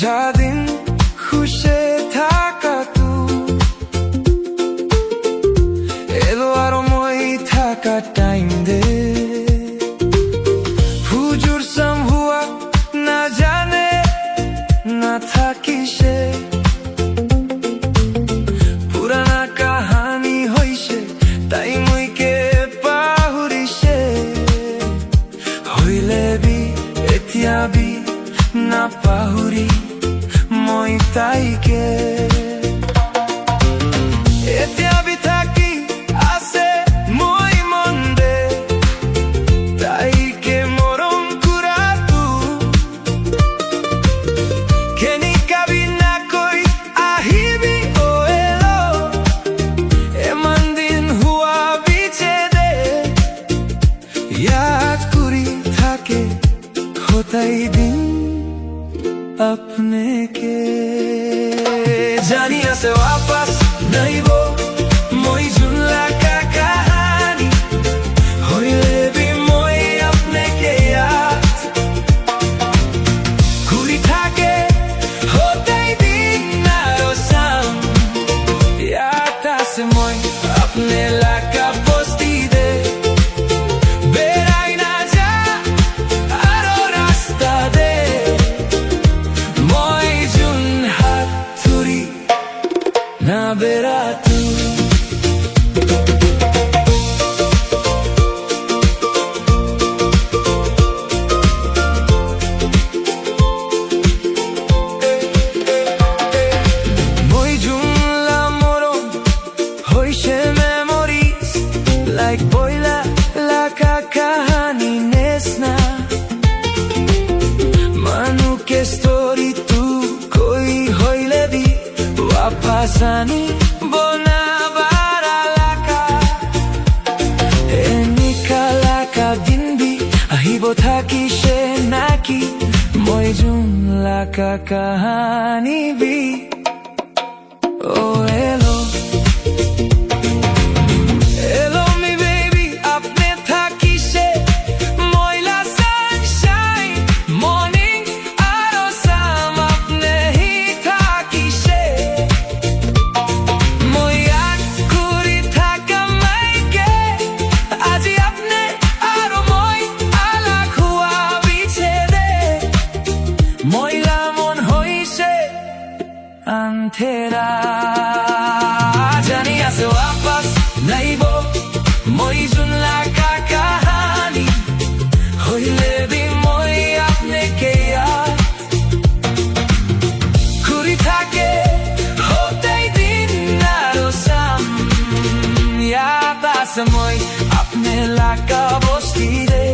जादिन खुशे थाका तू एलो आरो मोई थाका टाइम दे हुजूर सम हुआ ना जाने ना था किसे पुराना कहानी होइसे ताई मुई के पाहुरिसे होइले भी एतिया भी ना पाहुरी মই তাইকে এতিয়া বি থাকি আছে মই মন্দে তাইকে মরম কুরা তু কেনি কাবি না কই আহিবি ও এলো এমন দিন হুয়া বিছে দে ইয়াদ করি থাকে হতাই দিন अपने के जानिया से वापस नहीं वो मोई जुनला का कहानी होइले भी मोई अपने के याद कुरी थाके होते ही दिन नारो साम याद से मोई अपने लाका पोस्ती दे बेराई ना जा आरो रास्ता दे ना बेरा तू moi jumla moro hoise memories like boila la ka kahani nesna manu ke story tu koi hoile di Pasani bona baralaka enikalaka dinbi ahibo thaki she naki moi jumlaka kahani bi oh hello hello me baby apne thaki she moila sunshine morning aro sam apne hi thaki she अंधेरा जानिया से वापस नहीं वो मोई जुनला का कहानी होइले भी मोई अपने के याद कुरी थाके होते ही दिन नारो साम याद आसे मोई अपने लाका बोस्ती दे